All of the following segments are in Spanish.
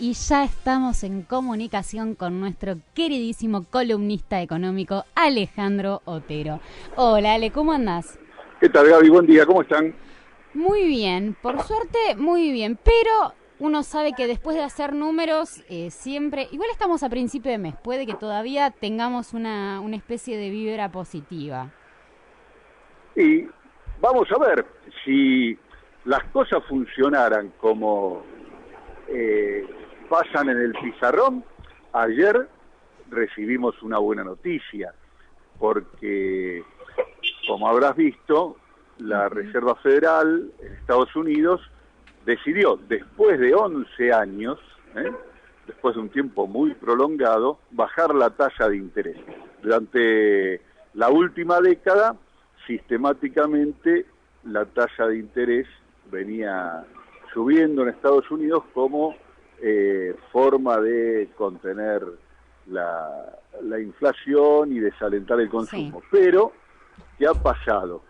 y ya estamos en comunicación con nuestro queridísimo columnista económico Alejandro Otero. Hola Ale, ¿cómo andás? ¿Qué tal, Gaby? Buen día, ¿cómo están? Muy bien, por suerte muy bien, pero uno sabe que después de hacer números siempre, igual estamos a principio de mes, puede que todavía tengamos una especie de vibra positiva. Y vamos a ver si las cosas funcionaran como pasan en el pizarrón. Ayer recibimos una buena noticia, porque, como habrás visto, la Reserva Federal en Estados Unidos decidió, después de 11 años, después de un tiempo muy prolongado, bajar la tasa de interés. Durante la última década, sistemáticamente, la tasa de interés venía subiendo en Estados Unidos como forma de contener la inflación y desalentar el consumo. Sí. Pero, ¿qué ha pasado?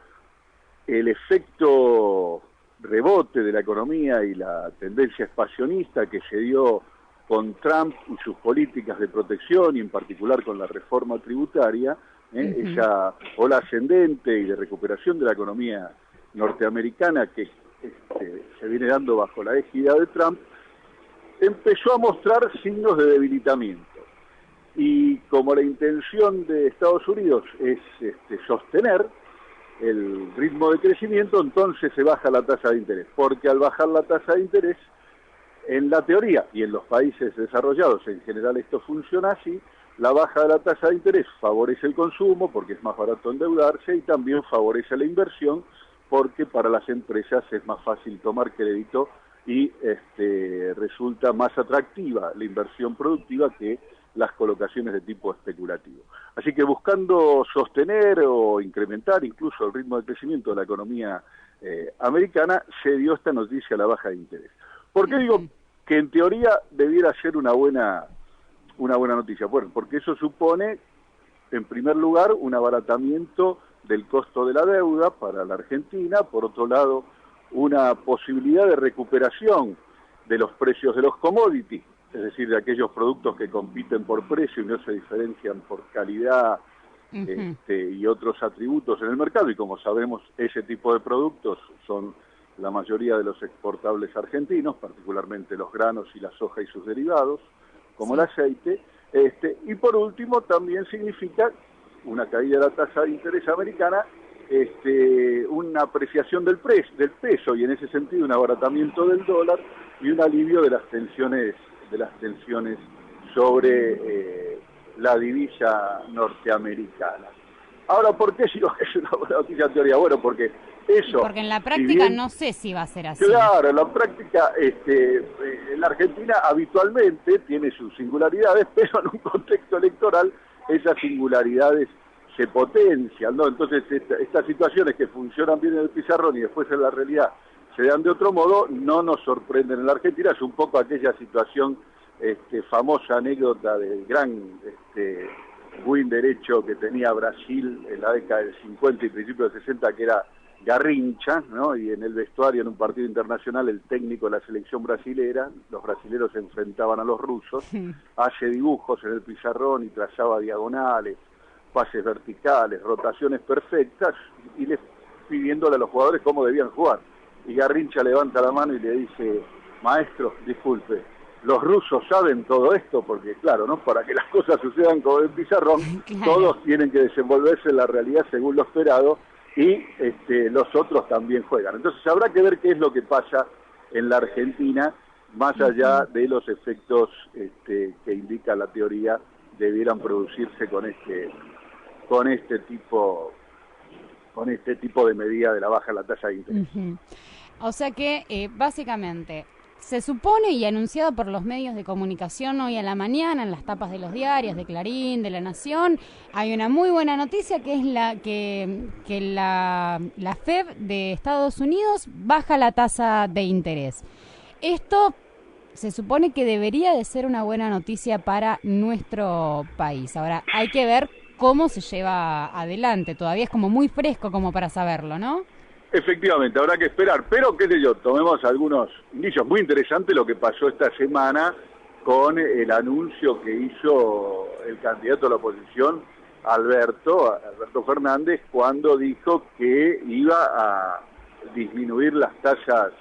El efecto rebote de la economía y la tendencia expansionista que se dio con Trump y sus políticas de protección, y en particular con la reforma tributaria, esa ola ascendente y de recuperación de la economía norteamericana que se viene dando bajo la égida de Trump, empezó a mostrar signos de debilitamiento. Y como la intención de Estados Unidos es sostener el ritmo de crecimiento, entonces se baja la tasa de interés, porque al bajar la tasa de interés, en la teoría y en los países desarrollados en general esto funciona así, la baja de la tasa de interés favorece el consumo porque es más barato endeudarse, y también favorece la inversión porque para las empresas es más fácil tomar crédito y resulta más atractiva la inversión productiva que las colocaciones de tipo especulativo. Así que buscando sostener o incrementar incluso el ritmo de crecimiento de la economía americana, se dio esta noticia a la baja de interés. ¿Por qué digo que en teoría debiera ser una buena noticia? Bueno, porque eso supone, en primer lugar, un abaratamiento del costo de la deuda para la Argentina, por otro lado, una posibilidad de recuperación de los precios de los commodities, es decir, de aquellos productos que compiten por precio y no se diferencian por calidad y otros atributos en el mercado, y como sabemos, ese tipo de productos son la mayoría de los exportables argentinos, particularmente los granos y la soja y sus derivados, como el aceite, y por último también significa una caída de la tasa de interés americana, una apreciación del peso, y en ese sentido un abaratamiento del dólar y un alivio de las tensiones sobre la divisa norteamericana. Ahora, ¿por qué digo que es una buena noticia en teoría? Bueno, porque en la práctica no sé si va a ser así. Claro, en la práctica, la Argentina habitualmente tiene sus singularidades, pero en un contexto electoral esas singularidades se potencian, ¿no? Entonces, estas situaciones que funcionan bien en el pizarrón y después en la realidad se dan de otro modo, no nos sorprenden en la Argentina. Es un poco aquella situación, famosa anécdota del gran buen derecho que tenía Brasil en la década del 50 y principios del 60, que era Garrincha, ¿no? Y en el vestuario, en un partido internacional, el técnico de la selección brasilera, los brasileros se enfrentaban a los rusos, hace dibujos en el pizarrón y trazaba diagonales, pases verticales, rotaciones perfectas, y pidiéndole a los jugadores cómo debían jugar. Y Garrincha levanta la mano y le dice: maestro, disculpe, los rusos saben todo esto, porque claro, ¿no? Para que las cosas sucedan como en el pizarrón, claro, todos tienen que desenvolverse en la realidad según lo esperado, y los otros también juegan. Entonces habrá que ver qué es lo que pasa en la Argentina, más allá de los efectos que indica la teoría debieran producirse con este tipo de medida de la baja de la tasa de interés. O sea que básicamente se supone, y anunciado por los medios de comunicación hoy a la mañana, en las tapas de los diarios, de Clarín, de La Nación, hay una muy buena noticia, que es la FED de Estados Unidos baja la tasa de interés. Esto se supone que debería de ser una buena noticia para nuestro país. Ahora, hay que ver cómo se lleva adelante. Todavía es como muy fresco como para saberlo, ¿no? Efectivamente, habrá que esperar, pero qué sé yo, tomemos algunos indicios. Muy interesante lo que pasó esta semana con el anuncio que hizo el candidato a la oposición, Alberto Fernández, cuando dijo que iba a disminuir las tasas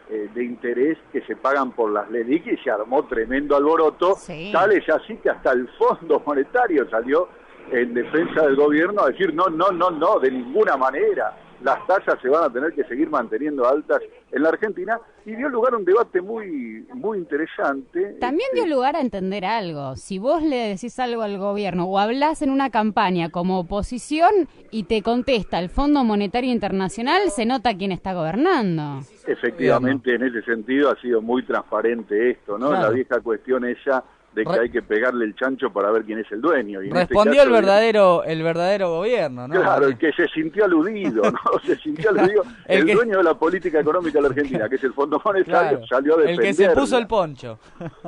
de interés que se pagan por las LELIQ, y se armó tremendo alboroto, Sí. tal es así que hasta el Fondo Monetario salió en defensa del gobierno a decir no, de ninguna manera, las tasas se van a tener que seguir manteniendo altas en la Argentina, y dio lugar a un debate muy interesante. También dio lugar a entender algo. Si vos le decís algo al gobierno o hablás en una campaña como oposición y te contesta el Fondo Monetario Internacional, se nota quién está gobernando. Efectivamente, en ese sentido ha sido muy transparente esto, ¿no? Claro. La vieja cuestión esa de que hay que pegarle el chancho para ver quién es el dueño. Y en Respondió este caso, el verdadero gobierno, ¿no? claro, el que se sintió aludido, ¿no? Se sintió aludido. El dueño de la política económica de la Argentina, que es el Fondo Monetario, Claro, salió a defenderla. el que se puso el poncho.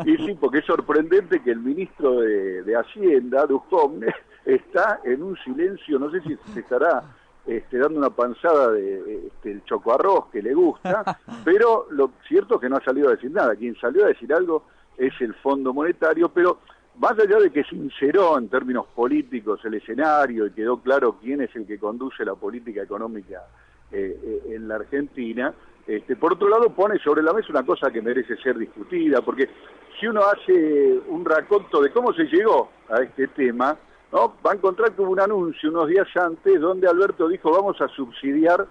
Y sí, porque es sorprendente que el ministro de Hacienda, Duhovne, está en un silencio, no sé si se estará dando una panzada de el chocoarroz que le gusta, pero lo cierto es que no ha salido a decir nada. Quien salió a decir algo es el Fondo Monetario, pero más allá de que sinceró en términos políticos el escenario y quedó claro quién es el que conduce la política económica en la Argentina, por otro lado pone sobre la mesa una cosa que merece ser discutida, porque si uno hace un raconto de cómo se llegó a este tema, ¿no? Va a encontrar que hubo un anuncio unos días antes donde Alberto dijo vamos a subsidiar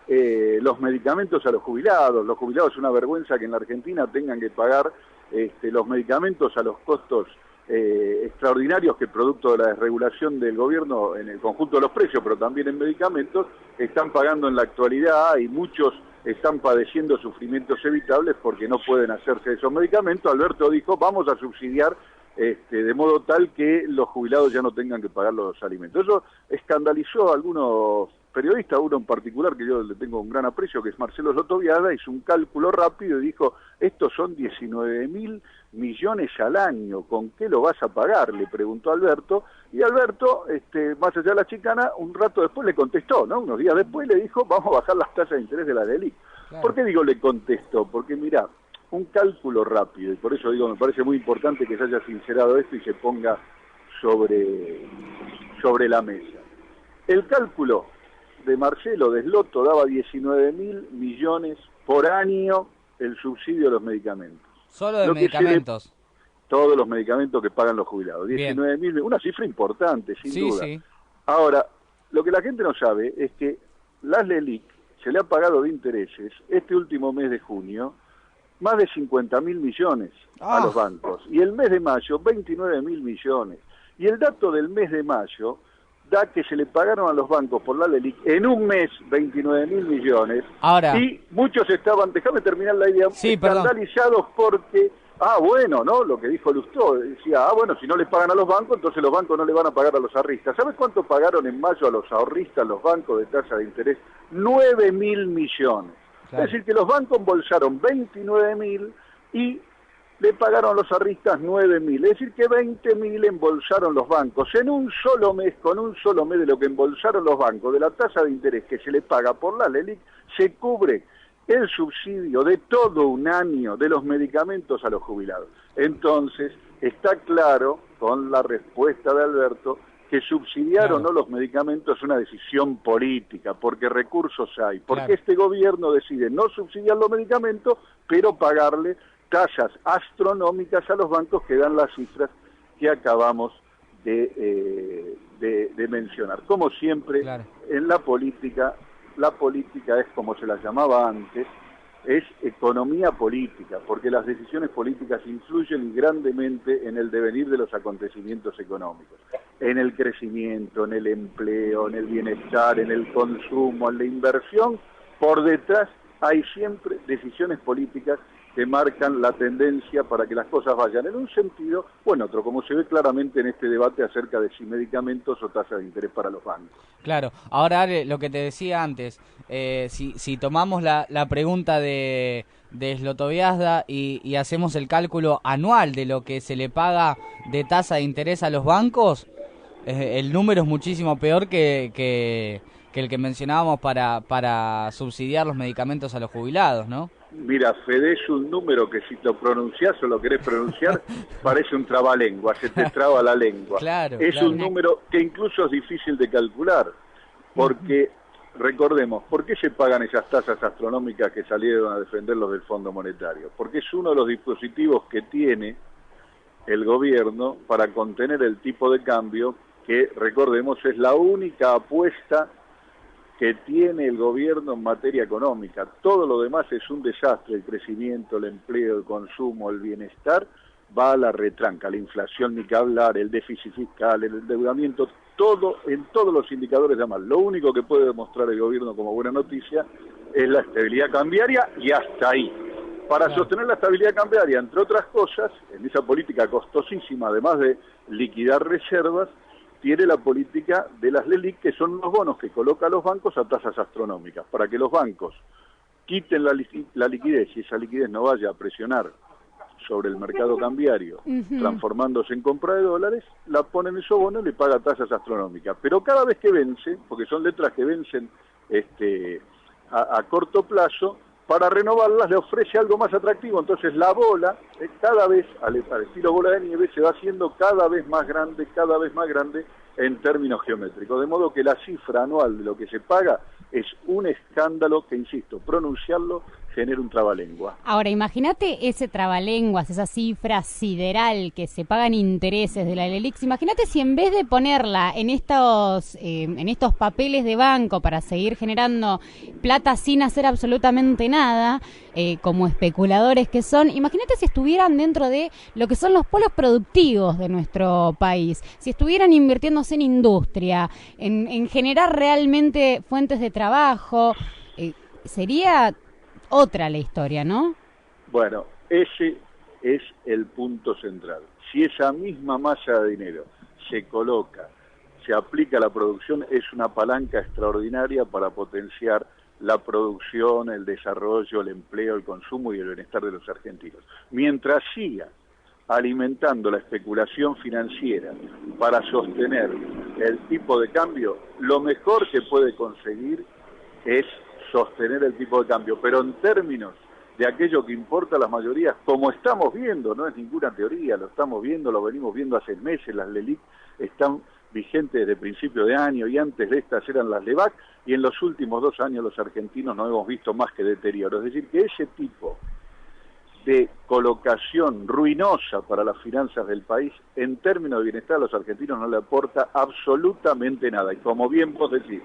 los medicamentos a los jubilados. Los jubilados es una vergüenza que en la Argentina tengan que pagar los medicamentos a los costos extraordinarios que producto de la desregulación del gobierno en el conjunto de los precios, pero también en medicamentos, están pagando en la actualidad, y muchos están padeciendo sufrimientos evitables porque no pueden hacerse esos medicamentos. Alberto dijo vamos a subsidiar de modo tal que los jubilados ya no tengan que pagar los alimentos. Eso escandalizó a algunos periodistas, uno en particular que yo le tengo un gran aprecio, que es Marcelo Sotoviada, hizo un cálculo rápido y dijo, estos son 19.000 millones al año, ¿con qué lo vas a pagar?, le preguntó Alberto, y Alberto, más allá de la chicana, un rato después le contestó, ¿no? Unos días después le dijo, vamos a bajar las tasas de interés de la LELIQ. Claro. ¿Por qué digo le contestó? Porque mirá, un cálculo rápido, y por eso digo, me parece muy importante que se haya sincerado esto y se ponga sobre la mesa. El cálculo de Marcelo Deslotto daba 19.000 millones por año el subsidio de los medicamentos. ¿Solo de medicamentos? Todos los medicamentos que pagan los jubilados. 19.000, una cifra importante, sin duda. Sí. Ahora, lo que la gente no sabe es que las LELIQ se le ha pagado de intereses este último mes de junio más de 50.000 millones a los bancos. Y el mes de mayo, 29.000 millones. Y el dato del mes de mayo da que se le pagaron a los bancos por la LELIQ en un mes 29.000 millones. Ahora, y muchos estaban, déjame terminar la idea, escandalizados porque, bueno, ¿no? Lo que dijo Lustó, decía, bueno, si no les pagan a los bancos, entonces los bancos no le van a pagar a los ahorristas. ¿Sabes cuánto pagaron en mayo a los ahorristas los bancos de tasa de interés? 9.000 millones. Claro. Es decir, que los bancos embolsaron 29.000 y le pagaron a los ahorristas 9.000. Es decir, que 20.000 embolsaron los bancos. En un solo mes, con un solo mes de lo que embolsaron los bancos, de la tasa de interés que se le paga por la LELIQ, se cubre el subsidio de todo un año de los medicamentos a los jubilados. Entonces, está claro, con la respuesta de Alberto, que subsidiar o no los medicamentos es una decisión política, porque recursos hay, porque este gobierno decide no subsidiar los medicamentos, pero pagarle tasas astronómicas a los bancos que dan las cifras que acabamos de mencionar. Como siempre, en la política es como se la llamaba antes, es economía política, porque las decisiones políticas influyen grandemente en el devenir de los acontecimientos económicos, en el crecimiento, en el empleo, en el bienestar, en el consumo, en la inversión. Por detrás hay siempre decisiones políticas que marcan la tendencia para que las cosas vayan en un sentido o en otro, como se ve claramente en este debate acerca de si medicamentos o tasas de interés para los bancos. Claro, ahora Ale, lo que te decía antes, si tomamos la pregunta de Zlotoviazda y hacemos el cálculo anual de lo que se le paga de tasa de interés a los bancos, el número es muchísimo peor que el que mencionábamos para subsidiar los medicamentos a los jubilados, ¿no? Mira, Fede es un número que si lo pronunciás o lo querés pronunciar, parece un trabalengua, se te traba la lengua. Claro, es claro. un número que incluso es difícil de calcular, porque, recordemos, ¿por qué se pagan esas tasas astronómicas que salieron a defender los del Fondo Monetario? Porque es uno de los dispositivos que tiene el gobierno para contener el tipo de cambio, que, recordemos, es la única apuesta que tiene el gobierno en materia económica. Todo lo demás es un desastre: el crecimiento, el empleo, el consumo, el bienestar, va a la retranca, la inflación ni que hablar, el déficit fiscal, el endeudamiento, todo, en todos los indicadores de mal. Lo único que puede demostrar el gobierno como buena noticia es la estabilidad cambiaria, y hasta ahí. Para sostener la estabilidad cambiaria, entre otras cosas, en esa política costosísima, además de liquidar reservas, tiene la política de las LELIQ, que son los bonos que colocan los bancos a tasas astronómicas, para que los bancos quiten la liquidez, y esa liquidez no vaya a presionar sobre el mercado cambiario, transformándose en compra de dólares, la ponen en esos bonos y le paga tasas astronómicas. Pero cada vez que vence, porque son letras que vencen a corto plazo, para renovarlas le ofrece algo más atractivo. Entonces la bola, cada vez, al estilo bola de nieve, se va haciendo cada vez más grande en términos geométricos. De modo que la cifra anual de lo que se paga es un escándalo que, insisto, pronunciarlo genera un trabalengua. Ahora, imagínate ese trabalenguas, esa cifra sideral que se pagan intereses de la LELIQ. Imagínate si en vez de ponerla en estos papeles de banco para seguir generando plata sin hacer absolutamente nada, como especuladores que son, imagínate si estuvieran dentro de lo que son los polos productivos de nuestro país, si estuvieran invirtiéndose en industria, en generar realmente fuentes de trabajo, sería otra la historia, ¿no? Bueno, ese es el punto central. Si esa misma masa de dinero se coloca, se aplica a la producción, es una palanca extraordinaria para potenciar la producción, el desarrollo, el empleo, el consumo y el bienestar de los argentinos. Mientras siga alimentando la especulación financiera para sostener el tipo de cambio, lo mejor que puede conseguir es sostener el tipo de cambio, pero en términos de aquello que importa a las mayorías, como estamos viendo, no es ninguna teoría, lo estamos viendo, lo venimos viendo hace meses, las LELIQ están vigentes desde principio de año, y antes de estas eran las LEVAC, y en los últimos 2 años los argentinos no hemos visto más que deterioro. Es decir, que ese tipo de colocación ruinosa para las finanzas del país, en términos de bienestar a los argentinos no le aporta absolutamente nada. Y como bien vos decís,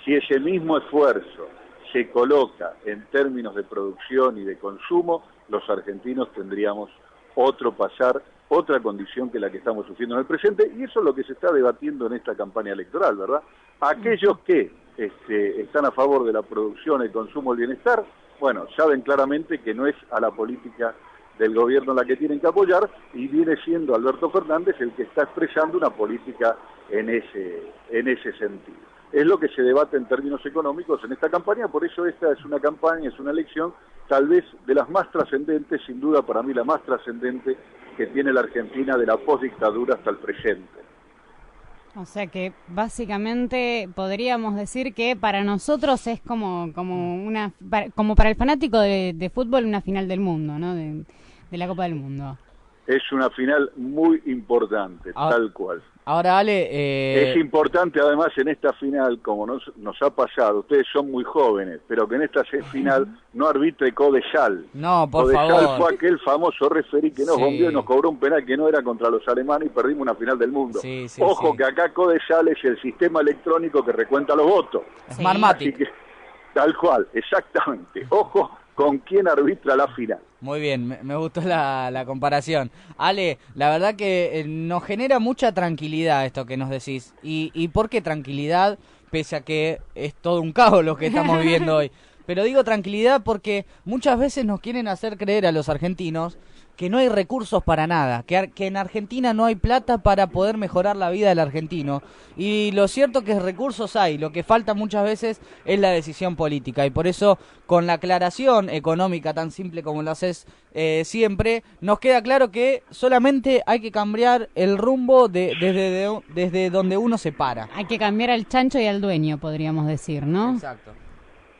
si ese mismo esfuerzo se coloca en términos de producción y de consumo, los argentinos tendríamos otro pasar, otra condición que la que estamos sufriendo en el presente, y eso es lo que se está debatiendo en esta campaña electoral, ¿verdad? Aquellos que están a favor de la producción, el consumo, el bienestar, bueno, saben claramente que no es a la política del gobierno la que tienen que apoyar, y viene siendo Alberto Fernández el que está expresando una política en ese sentido. Es lo que se debate en términos económicos en esta campaña, por eso esta es una campaña, es una elección tal vez de las más trascendentes, sin duda para mí la más trascendente que tiene la Argentina de la postdictadura hasta el presente. O sea que básicamente podríamos decir que para nosotros es como para el fanático de fútbol una final del mundo, ¿no? De la Copa del Mundo. Es una final muy importante, tal cual. Ahora, Ale... Es importante además en esta final, como nos ha pasado, ustedes son muy jóvenes, pero que en esta final no arbitre Codesal. No, por Codesal favor. fue aquel famoso referí que nos bombeó y nos cobró un penal que no era contra los alemanes y perdimos una final del mundo. Ojo que acá Codesal es el sistema electrónico que recuenta los votos. Smartmatic. Así que, tal cual, exactamente. Ojo con quién arbitra la final. Muy bien, me gustó la comparación. Ale, la verdad que nos genera mucha tranquilidad esto que nos decís. ¿Y por qué tranquilidad? Pese a que es todo un caos lo que estamos viviendo hoy. Pero digo tranquilidad porque muchas veces nos quieren hacer creer a los argentinos que no hay recursos para nada, que en Argentina no hay plata para poder mejorar la vida del argentino. Y lo cierto que recursos hay, lo que falta muchas veces es la decisión política. Y por eso, con la aclaración económica tan simple como lo haces siempre, nos queda claro que solamente hay que cambiar el rumbo desde donde uno se para. Hay que cambiar al chancho y al dueño, podríamos decir, ¿no? Exacto.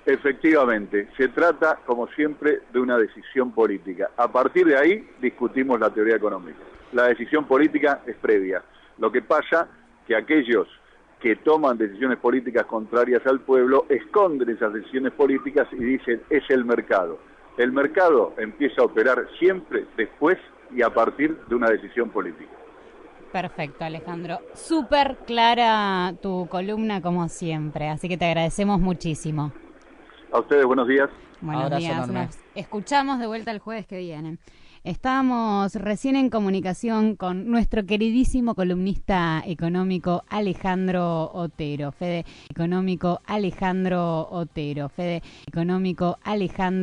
Efectivamente, se trata, como siempre, de una decisión política. A partir de ahí discutimos la teoría económica. La decisión política es previa. Lo que pasa que aquellos que toman decisiones políticas contrarias al pueblo esconden esas decisiones políticas y dicen es el mercado. El mercado empieza a operar siempre después y a partir de una decisión política. Perfecto, Alejandro. Súper clara tu columna como siempre, así que te agradecemos muchísimo. A ustedes, buenos días. Buenos Abrazo días. enorme. Nos escuchamos de vuelta el jueves que viene. Estábamos recién en comunicación con nuestro queridísimo columnista económico Alejandro Otero. Fede, económico Alejandro Otero. Fede, económico Alejandro